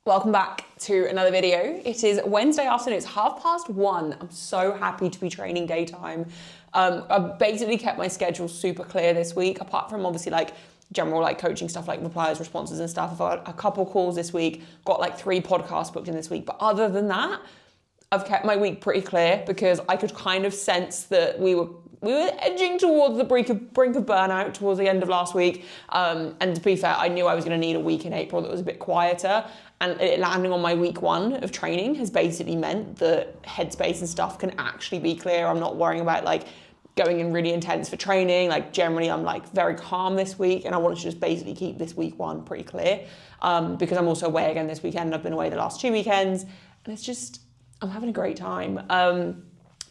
Welcome back to another video. It is Wednesday afternoon, it's 1:30. I'm so happy to be training daytime. I've basically kept my schedule super clear this week, apart from obviously like general like coaching stuff like replies, responses and stuff. I've got a couple calls this week, got like 3 podcasts booked in this week. But other than that, I've kept my week pretty clear because I could kind of sense that we were edging towards the brink of burnout towards the end of last week. And to be fair, I knew I was going to need a week in April that was a bit quieter. And it landing on my week 1 of training has basically meant that headspace and stuff can actually be clear. I'm not worrying about like going in really intense for training. Like generally I'm like very calm this week, and I want to just basically keep this week 1 pretty clear because I'm also away again this weekend. I've been away the last 2 weekends and it's just, I'm having a great time.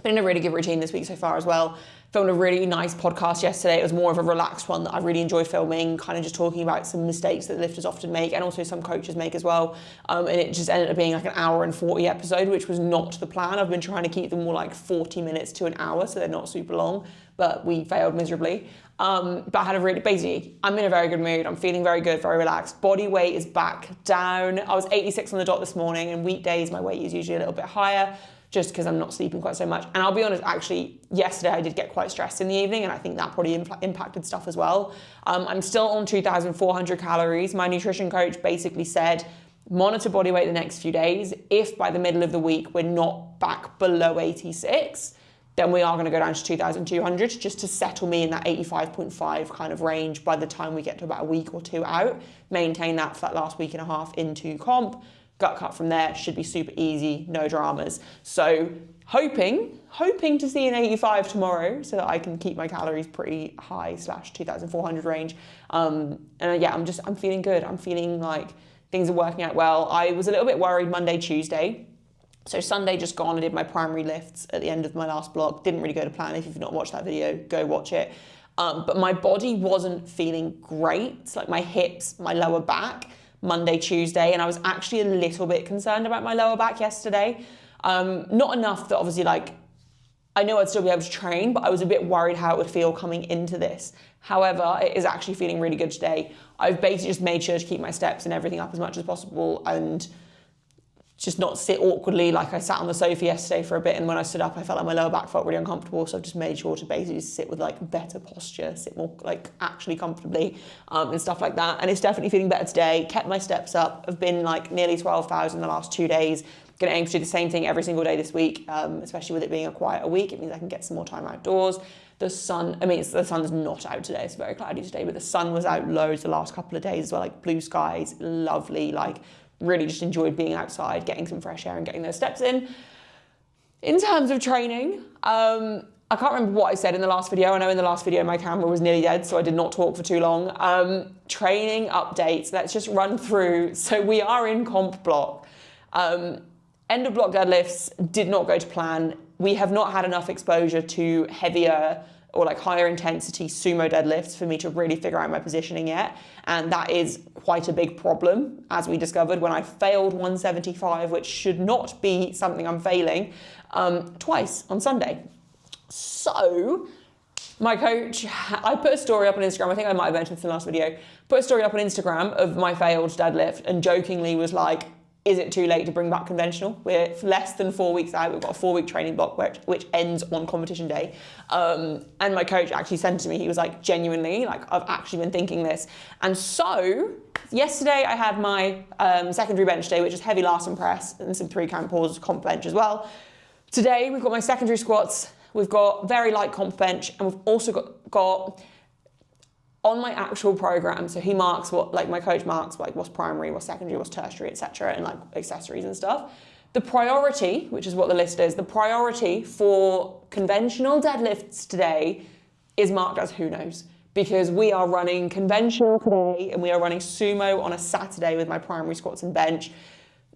Been in a really good routine this week so far as well. Filmed a really nice podcast yesterday. It was more of a relaxed one that I really enjoy filming, kind of just talking about some mistakes that lifters often make and also some coaches make as well. And it just ended up being like an 1:40 episode, which was not the plan. I've been trying to keep them more like 40 minutes to an hour, so they're not super long, but we failed miserably. But I had a really, basically, I'm in a very good mood. I'm feeling very good, very relaxed. Body weight is back down. I was 86 on the dot this morning, and weekdays my weight is usually a little bit higher, just because I'm not sleeping quite so much. And I'll be honest, actually, yesterday I did get quite stressed in the evening, and I think that probably impacted stuff as well. I'm still on 2,400 calories. My nutrition coach basically said, monitor body weight the next few days. If by the middle of the week we're not back below 86, then we are gonna go down to 2,200 just to settle me in that 85.5 kind of range by the time we get to about a week or 2 out. Maintain that for that last week and a half into comp. Gut cut from there, should be super easy, no dramas. So hoping to see an 85 tomorrow so that I can keep my calories pretty high / 2,400 range. Yeah, I'm feeling good. I'm feeling like things are working out well. I was a little bit worried Monday, Tuesday. So Sunday just gone, I did my primary lifts at the end of my last block. Didn't really go to plan. If you've not watched that video, go watch it. But my body wasn't feeling great. It's like my hips, my lower back, Monday, Tuesday, and I was actually a little bit concerned about my lower back yesterday. Not enough that obviously like, I know I'd still be able to train, but I was a bit worried how it would feel coming into this. However, it is actually feeling really good today. I've basically just made sure to keep my steps and everything up as much as possible and just not sit awkwardly like I sat on the sofa yesterday for a bit, and when I stood up I felt like my lower back felt really uncomfortable, so I've just made sure to basically sit with like better posture, sit more like actually comfortably and stuff like that. And it's definitely feeling better today. Kept my steps up. I've been like nearly 12,000 the last 2 days. Gonna aim to do the same thing every single day this week, especially with it being a quieter week. It means I can get some more time outdoors. The sun, the sun's not out today, it's very cloudy today, but the sun was out loads the last couple of days as well, like blue skies, lovely, like really just enjoyed being outside, getting some fresh air and getting those steps in. In terms of training, I can't remember what I said in the last video. I know in the last video my camera was nearly dead, so I did not talk for too long. Training updates, let's just run through. So we are in comp block. End of block deadlifts did not go to plan. We have not had enough exposure to heavier or like higher intensity sumo deadlifts for me to really figure out my positioning yet. And that is quite a big problem, as we discovered when I failed 175, which should not be something I'm failing, twice on Sunday. So my coach, I put a story up on Instagram, I think I might have mentioned this in the last video, put a story up on Instagram of my failed deadlift and jokingly was like, is it too late to bring back conventional? We're less than 4 weeks out. We've got a 4-week training block which ends on competition day. And my coach actually said to me, he was like, genuinely, like I've actually been thinking this. And so yesterday I had my secondary bench day, which is heavy last and press and some 3-count pause comp bench as well. Today we've got my secondary squats. We've got very light comp bench, and we've also got on my actual program, so he marks what, like my coach marks like what's primary, what's secondary, what's tertiary, etc., and like accessories and stuff. The priority, which is what the list is, the priority for conventional deadlifts today is marked as who knows, because we are running conventional today and we are running sumo on a Saturday with my primary squats and bench,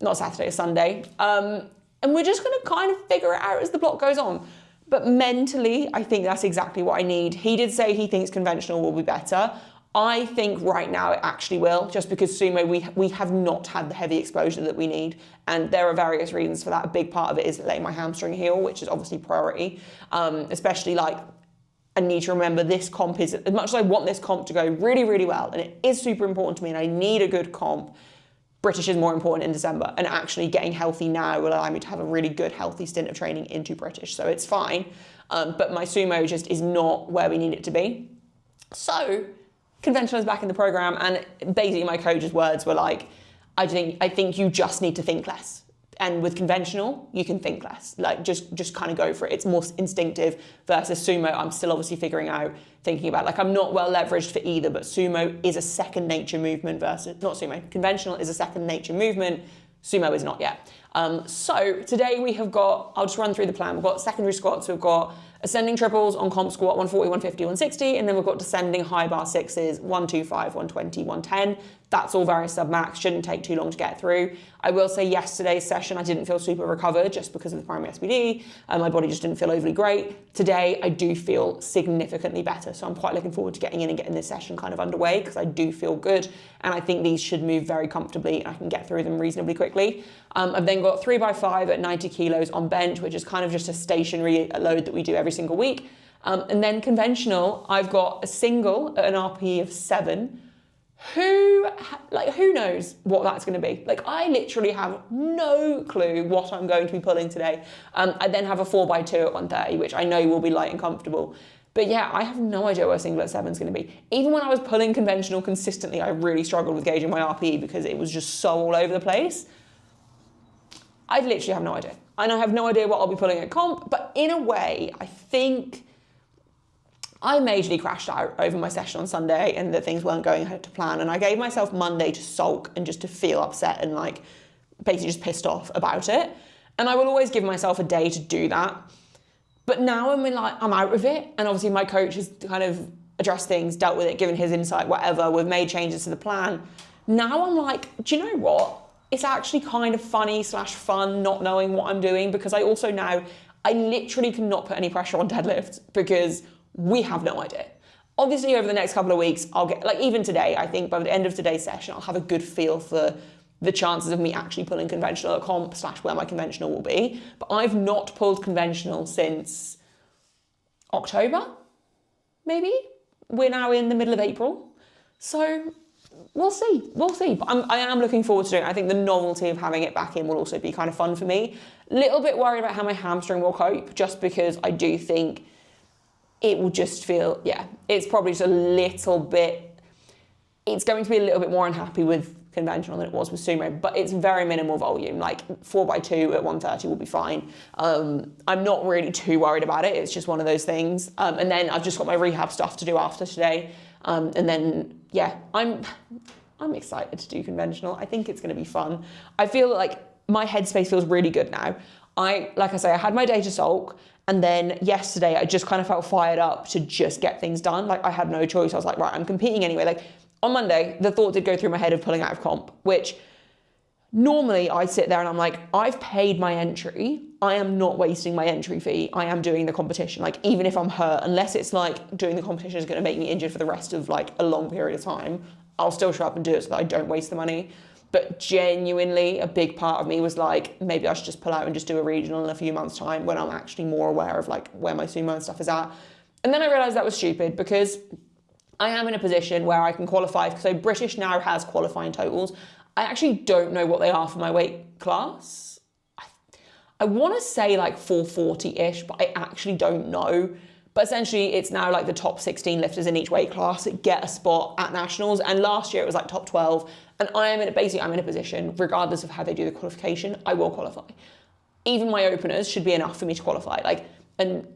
not Saturday, a Sunday. And we're just gonna kind of figure it out as the block goes on. But mentally, I think that's exactly what I need. He did say he thinks conventional will be better. I think right now it actually will, just because sumo, we have not had the heavy exposure that we need. And there are various reasons for that. A big part of it is letting my hamstring heal, which is obviously priority. Especially like, I need to remember this comp is, as much as I want this comp to go really, really well, and it is super important to me and I need a good comp, British is more important in December, and actually getting healthy now will allow me to have a really good, healthy stint of training into British. So it's fine. But my sumo just is not where we need it to be. So conventional is back in the program, and basically my coach's words were like, I think you just need to think less. And with conventional, you can think less. Like just kind of go for it. It's more instinctive versus sumo. I'm still obviously figuring out, thinking about, like, I'm not well leveraged for either, but sumo is a second nature movement versus, not sumo, conventional is a second nature movement. Sumo is not yet. So today we have got, I'll just run through the plan. We've got secondary squats, we've got ascending triples on comp squat, 140, 150, 160, and then we've got descending high bar sixes, 125, 120, 110. That's all very sub-max, shouldn't take too long to get through. I will say yesterday's session, I didn't feel super recovered just because of the primary SBD. My body just didn't feel overly great. Today, I do feel significantly better. So I'm quite looking forward to getting in and getting this session kind of underway, because I do feel good. And I think these should move very comfortably and I can get through them reasonably quickly. I've then got 3x5 at 90 kilos on bench, which is kind of just a stationary load that we do every single week. And then conventional, I've got a single at an RPE of 7. Who knows what that's going to be? Like, I literally have no clue what I'm going to be pulling today. I then have a 4x2 at 130, which I know will be light and comfortable. But yeah, I have no idea what a single at 7 is going to be. Even when I was pulling conventional consistently, I really struggled with gauging my RPE because it was just so all over the place. I literally have no idea. And I have no idea what I'll be pulling at comp, but in a way, I think I majorly crashed out over my session on Sunday and that things weren't going ahead to plan. And I gave myself Monday to sulk and just to feel upset and like basically just pissed off about it. And I will always give myself a day to do that. But now I'm out of it. And obviously my coach has kind of addressed things, dealt with it, given his insight, whatever. We've made changes to the plan. Now I'm like, do you know what? It's actually kind of funny / fun not knowing what I'm doing, because I also now, I literally cannot put any pressure on deadlift because we have no idea. Obviously, over the next couple of weeks, I'll get, like even today, I think by the end of today's session, I'll have a good feel for the chances of me actually pulling conventional at comp / where my conventional will be. But I've not pulled conventional since October, maybe? We're now in the middle of April. So we'll see. But I am looking forward to it. I think the novelty of having it back in will also be kind of fun for me. Little bit worried about how my hamstring will cope, just because I do think it will just feel, it's probably just a little bit, it's going to be a little bit more unhappy with conventional than it was with sumo, but it's very minimal volume, like 4x2 at 130 will be fine. I'm not really too worried about it. It's just one of those things. And then I've just got my rehab stuff to do after today. And then, I'm excited to do conventional. I think it's going to be fun. I feel like my headspace feels really good now. Like I say, I had my day to sulk. And then yesterday, I just kind of felt fired up to just get things done. Like, I had no choice. I was like, right, I'm competing anyway. Like, on Monday, the thought did go through my head of pulling out of comp, which normally I sit there and I'm like, I've paid my entry. I am not wasting my entry fee. I am doing the competition. Like, even if I'm hurt, unless it's like doing the competition is going to make me injured for the rest of like a long period of time, I'll still show up and do it so that I don't waste the money. But genuinely, a big part of me was like, maybe I should just pull out and just do a regional in a few months' time when I'm actually more aware of like where my sumo and stuff is at. And then I realized that was stupid, because I am in a position where I can qualify. So British now has qualifying totals. I actually don't know what they are for my weight class. I want to say like 440-ish, but I actually don't know. But essentially, it's now like the top 16 lifters in each weight class that get a spot at nationals. And last year it was like top 12. And I'm in a position, regardless of how they do the qualification, I will qualify. Even my openers should be enough for me to qualify. Like, and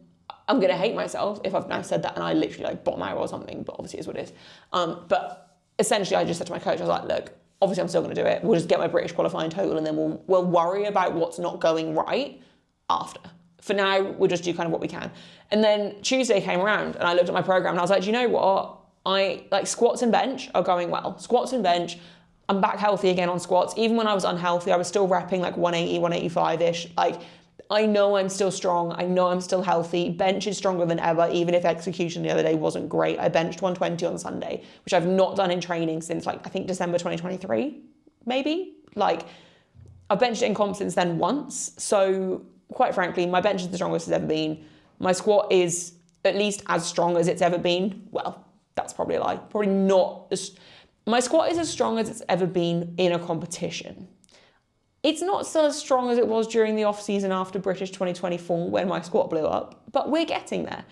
I'm going to hate myself if I've now said that and I literally like bottom out or something, but obviously it is what it is. But essentially I just said to my coach, I was like, look, obviously I'm still going to do it. We'll just get my British qualifying total and then we'll worry about what's not going right after. For now, we'll just do kind of what we can. And then Tuesday came around and I looked at my program and I was like, do you know what? I like squats and bench are going well. Squats and bench, I'm back healthy again on squats. Even when I was unhealthy, I was still repping like 180, 185-ish. Like, I know I'm still strong. I know I'm still healthy. Bench is stronger than ever, even if execution the other day wasn't great. I benched 120 on Sunday, which I've not done in training since like, I think December 2023, maybe. Like, I've benched it in comp since then once. So quite frankly, my bench is the strongest it's ever been. My squat is at least as strong as it's ever been. Well, that's probably a lie. Probably not as, My squat is as strong as it's ever been in a competition. It's not still as strong as it was during the off season after British 2024 when my squat blew up, but we're getting there.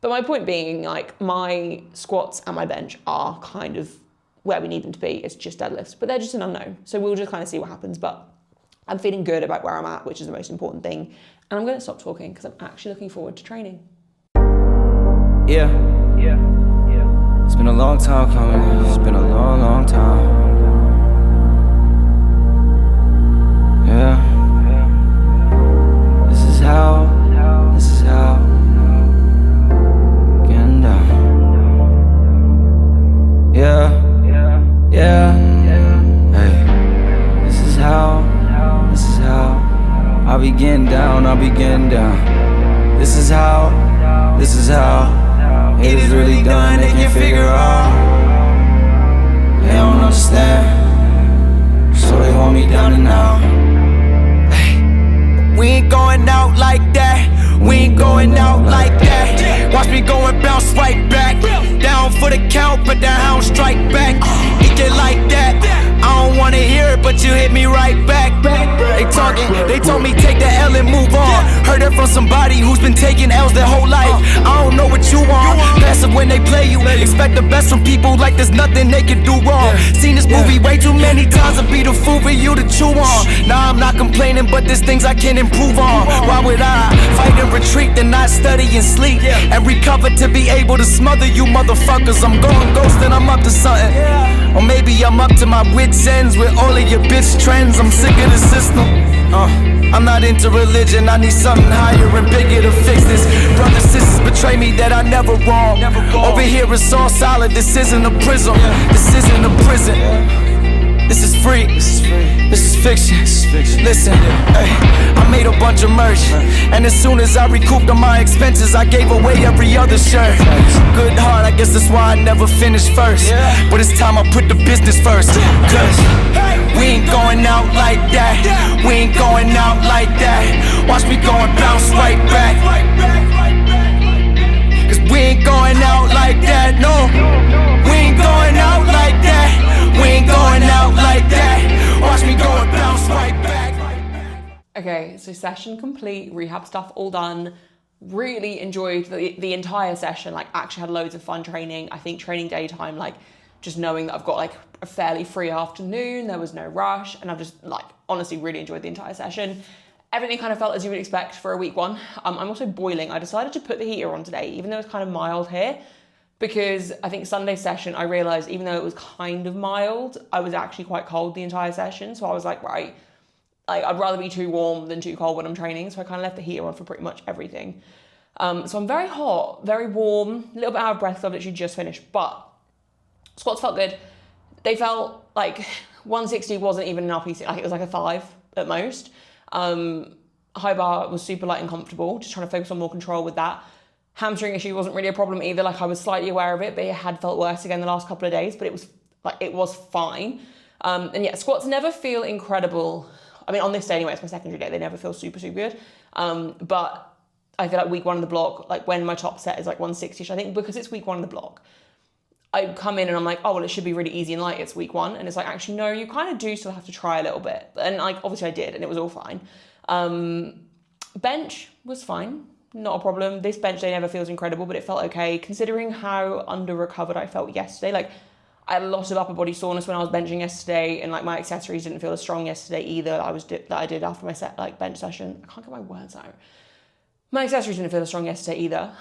But my point being, like, my squats and my bench are kind of where we need them to be. It's just deadlifts, but they're just an unknown. So we'll just kind of see what happens. But I'm feeling good about where I'm at, which is the most important thing. And I'm going to stop talking because I'm actually looking forward to training. Yeah. It's been a long time coming. It's been a long, long time. Yeah. This is how. Getting down. Yeah. Hey. This is how. I'll be getting down. This is how. It is really done, they can't figure out. They don't understand, so they hold me down and out. Hey. We ain't going out like that. Watch me go and bounce right back. Down for the count, but the hound strike back. It get like that. I don't wanna hear it, but you hit me right back. They told me take the L and move on. Heard it from somebody who's been taking L's their whole life. I don't know what you want. Passive when they play you. Expect the best from people like there's nothing they can do wrong. Seen this movie way too many times to be the fool for you to chew on. Nah, I'm not complaining, but there's things I can improve on. Why would I fight and retreat, then not study and sleep and recover to be able to smother you motherfuckers? I'm going ghost and I'm up to something. Or maybe I'm up to my wits' ends with all of your bitch trends. I'm sick of the system. I'm not into religion, I need something higher and bigger to fix this. Brothers, sisters betray me that I never wrong. Over here it's all solid, this isn't a prison. This isn't a prison. This is free. This is fiction. Listen, hey, I made a bunch of merch, and as soon as I recouped on my expenses, I gave away every other shirt. Good heart, I guess that's why I never finished first. But it's time I put the business first. Cause we ain't going out like that. Watch me go and bounce right back. Cause we ain't going out like that, no. We ain't going out like that. Watch me go and bounce right back. Okay, so session complete, rehab stuff all done. Really enjoyed the entire session, like actually had loads of fun training. I think training daytime, like just knowing that I've got like a fairly free afternoon, there was no rush, and I've just like honestly really enjoyed the entire session. Everything kind of felt as you would expect for a week one. I'm also boiling. I decided to put the heater on today, even though it's kind of mild here, because I think Sunday session, I realized even though it was kind of mild, I was actually quite cold the entire session. So I was like, right, like I'd rather be too warm than too cold when I'm training. So I kind of left the heater on for pretty much everything. So I'm very hot, very warm, a little bit out of breath because I've literally just finished, but squats felt good. They felt like 160 wasn't even an RPC, like it was like a 5 at most. High bar was super light and comfortable, just trying to focus on more control with that. Hamstring issue wasn't really a problem either, like I was slightly aware of it, but it had felt worse again the last couple of days, but it was fine. And yeah, squats never feel incredible. I mean, on this day anyway, it's my secondary day, they never feel super good. But I feel like week one of the block, like when my top set is like 160ish, I think because it's week one of the block, I come in and I'm like, oh, well, it should be really easy and light, it's week one. And it's like, actually, no, you kind of do still have to try a little bit. And like, obviously I did, and it was all fine. Bench was fine, not a problem. This bench day never feels incredible, but it felt okay considering how under recovered I felt yesterday. Like I had a lot of upper body soreness when I was benching yesterday, and like my accessories didn't feel as strong yesterday either. That I did after my bench session. I can't get my words out. My accessories didn't feel as strong yesterday either.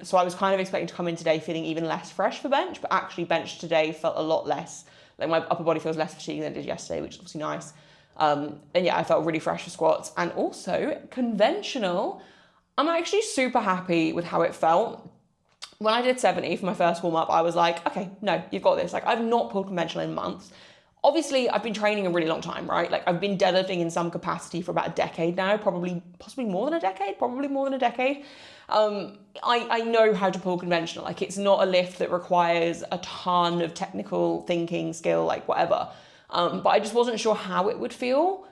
So I was kind of expecting to come in today feeling even less fresh for bench, but actually bench today felt a lot less, like my upper body feels less fatigued than it did yesterday, which is obviously nice. And yeah, I felt really fresh for squats. And also conventional, I'm actually super happy with how it felt. When I did 70 for my first warm up, I was like, okay, no, you've got this. Like I've not pulled conventional in months. Obviously, I've been training a really long time, right? Like I've been deadlifting in some capacity for about a decade now, possibly more than a decade, I know how to pull conventional. Like it's not a lift that requires a ton of technical thinking, skill, like whatever. But I just wasn't sure how it would feel.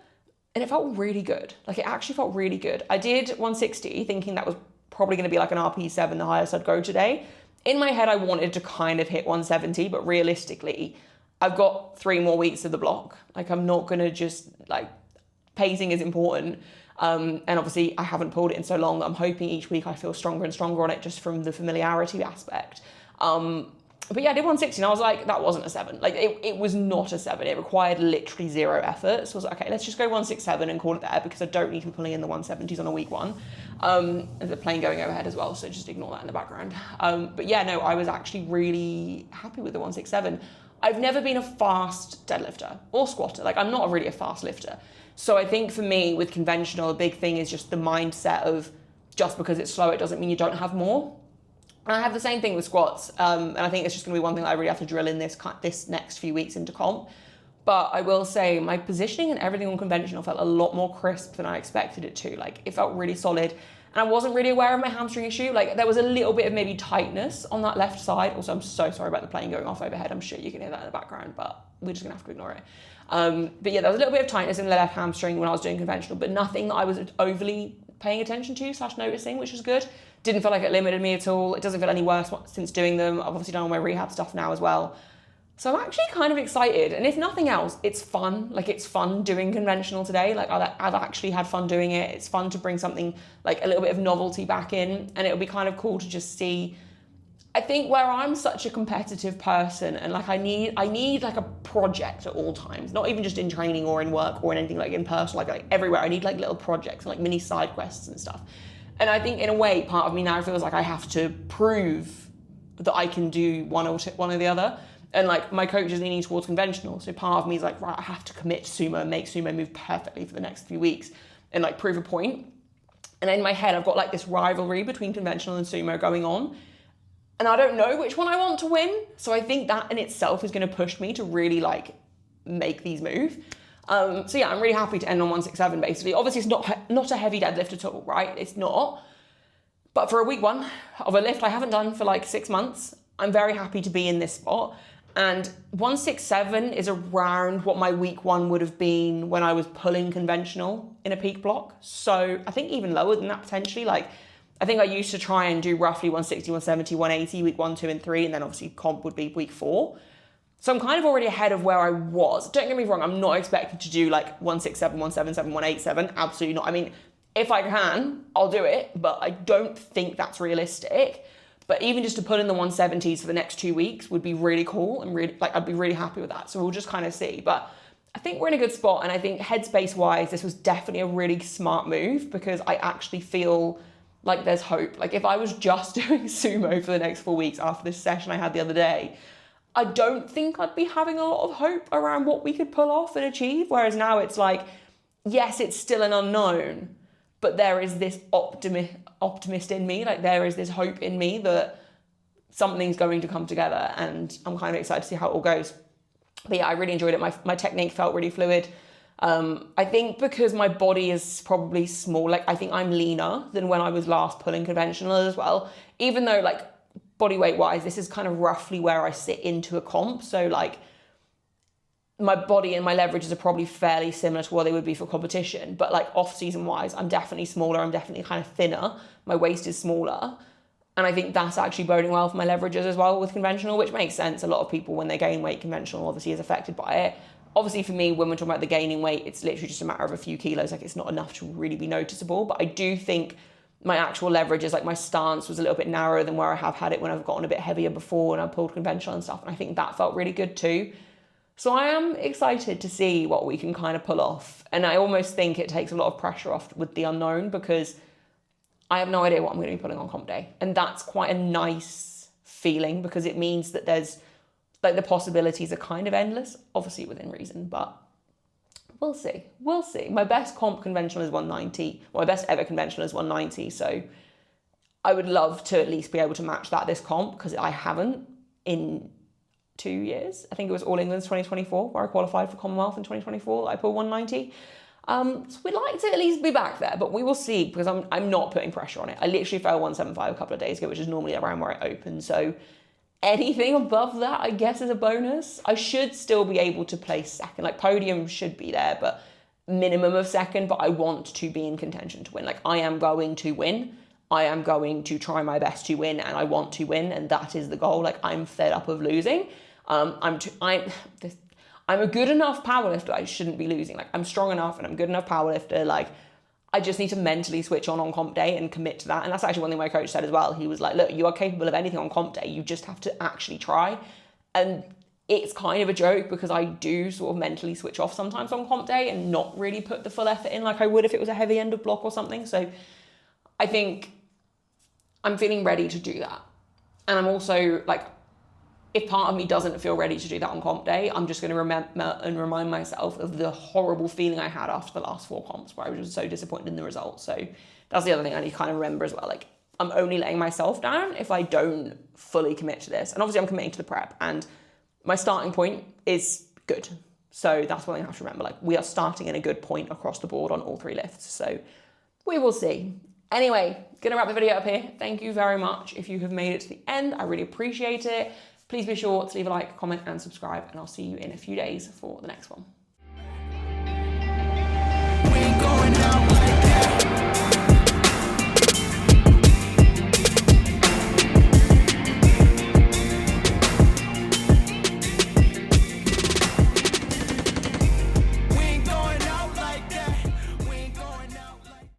And it felt really good. Like it actually felt really good. I did 160 thinking that was probably going to be like an RP7, the highest I'd go today. In my head, I wanted to kind of hit 170, but realistically, I've got 3 more weeks of the block. Like, I'm not going to just, like, pacing is important. And obviously I haven't pulled it in so long that I'm hoping each week I feel stronger and stronger on it just from the familiarity aspect. But yeah, I did 160 and I was like, that wasn't a 7. Like, it was not a 7. It required literally 0 effort. So I was like, okay, let's just go 167 and call it there, because I don't need to be pulling in the 170s on a week 1. And the plane going overhead as well, so just ignore that in the background. But yeah, no, I was actually really happy with the 167. I've never been a fast deadlifter or squatter. Like, I'm not really a fast lifter. So I think for me with conventional, a big thing is just the mindset of just because it's slow, it doesn't mean you don't have more. And I have the same thing with squats, and I think it's just going to be one thing that I really have to drill in this next few weeks into comp. But I will say my positioning and everything on conventional felt a lot more crisp than I expected it to. Like, it felt really solid, and I wasn't really aware of my hamstring issue. Like, there was a little bit of maybe tightness on that left side. Also, I'm so sorry about the plane going off overhead. I'm sure you can hear that in the background, but we're just going to have to ignore it. But yeah, there was a little bit of tightness in the left hamstring when I was doing conventional, but nothing that I was overly paying attention to / noticing, which was good. Didn't feel like it limited me at all. It doesn't feel any worse since doing them. I've obviously done all my rehab stuff now as well. So I'm actually kind of excited. And if nothing else, it's fun. Like, it's fun doing conventional today. Like, I've actually had fun doing it. It's fun to bring something, like a little bit of novelty back in. And it'll be kind of cool to just see. I think where I'm such a competitive person, and like I need like a project at all times, not even just in training or in work or in anything, like in personal, like everywhere. I need like little projects and like mini side quests and stuff. And I think in a way, part of me now feels like I have to prove that I can do one or the other. And like, my coach is leaning towards conventional. So part of me is like, right, I have to commit to sumo and make sumo move perfectly for the next few weeks and like prove a point. And in my head, I've got like this rivalry between conventional and sumo going on. And I don't know which one I want to win. So I think that in itself is going to push me to really like make these move. So yeah, I'm really happy to end on 167 basically. Obviously it's not a heavy deadlift at all, right? It's not. But for a week 1 of a lift I haven't done for like 6 months, I'm very happy to be in this spot. And 167 is around what my week 1 would have been when I was pulling conventional in a peak block. So I think even lower than that potentially. Like, I think I used to try and do roughly 160, 170, 180, week 1, 2, and 3, and then obviously comp would be week 4. So I'm kind of already ahead of where I was. Don't get me wrong, I'm not expecting to do like 167, 177, 187, absolutely not. I mean, if I can, I'll do it, but I don't think that's realistic. But even just to put in the 170s for the next 2 weeks would be really cool, and really, like, I'd be really happy with that. So we'll just kind of see. But I think we're in a good spot, and I think headspace-wise, this was definitely a really smart move, because I actually feel like there's hope. Like, if I was just doing sumo for the next 4 weeks after this session I had the other day, I don't think I'd be having a lot of hope around what we could pull off and achieve. Whereas now it's like, yes, it's still an unknown, but there is this optimist in me. Like, there is this hope in me that something's going to come together, and I'm kind of excited to see how it all goes. But yeah, I really enjoyed it. My technique felt really fluid. I think because my body is probably small, like I think I'm leaner than when I was last pulling conventional as well. Even though like body weight wise, this is kind of roughly where I sit into a comp. So like my body and my leverages are probably fairly similar to what they would be for competition. But like off season wise, I'm definitely smaller. I'm definitely kind of thinner. My waist is smaller. And I think that's actually boding well for my leverages as well with conventional, which makes sense. A lot of people, when they gain weight, conventional obviously is affected by it. Obviously for me, when we're talking about the gaining weight, it's literally just a matter of a few kilos. Like, it's not enough to really be noticeable. But I do think my actual leverages, like my stance was a little bit narrower than where I have had it when I've gotten a bit heavier before and I've pulled conventional and stuff. And I think that felt really good too. So I am excited to see what we can kind of pull off. And I almost think it takes a lot of pressure off with the unknown, because I have no idea what I'm going to be putting on comp day. And that's quite a nice feeling, because it means that there's like the possibilities are kind of endless, obviously within reason, but we'll see. We'll see. My best comp conventional is 190. Well, my best ever conventional is 190. So I would love to at least be able to match that this comp, because I haven't in 2 years. I think it was All England's 2024 where I qualified for Commonwealth in 2024 that I pulled 190. So we'd like to at least be back there, but we will see, because I'm not putting pressure on it. I literally fell 175 a couple of days ago, which is normally around where I open. So anything above that, I guess, is a bonus. I should still be able to place second. Like, podium should be there, but minimum of second. But I want to be in contention to win. Like, I am going to win. I am going to try my best to win, and I want to win, and that is the goal. Like, I'm fed up of losing. I'm a good enough powerlifter. I shouldn't be losing. Like, I'm strong enough and I'm good enough powerlifter. Like, I just need to mentally switch on comp day and commit to that. And that's actually one thing my coach said as well. He was like, look, you are capable of anything on comp day. You just have to actually try. And it's kind of a joke because I do sort of mentally switch off sometimes on comp day and not really put the full effort in like I would if it was a heavy end of block or something. So I think I'm feeling ready to do that. And I'm also like, if part of me doesn't feel ready to do that on comp day, I'm just going to remember and remind myself of the horrible feeling I had after the last 4 comps where I was so disappointed in the results. So that's the other thing I need to kind of remember as well. Like, I'm only letting myself down if I don't fully commit to this. And obviously I'm committing to the prep and my starting point is good. So that's one thing I have to remember. Like, we are starting in a good point across the board on all 3 lifts. So we will see. Anyway, gonna wrap the video up here. Thank you very much if you have made it to the end. I really appreciate it. Please be sure to leave a like, comment, and subscribe, and I'll see you in a few days for the next one.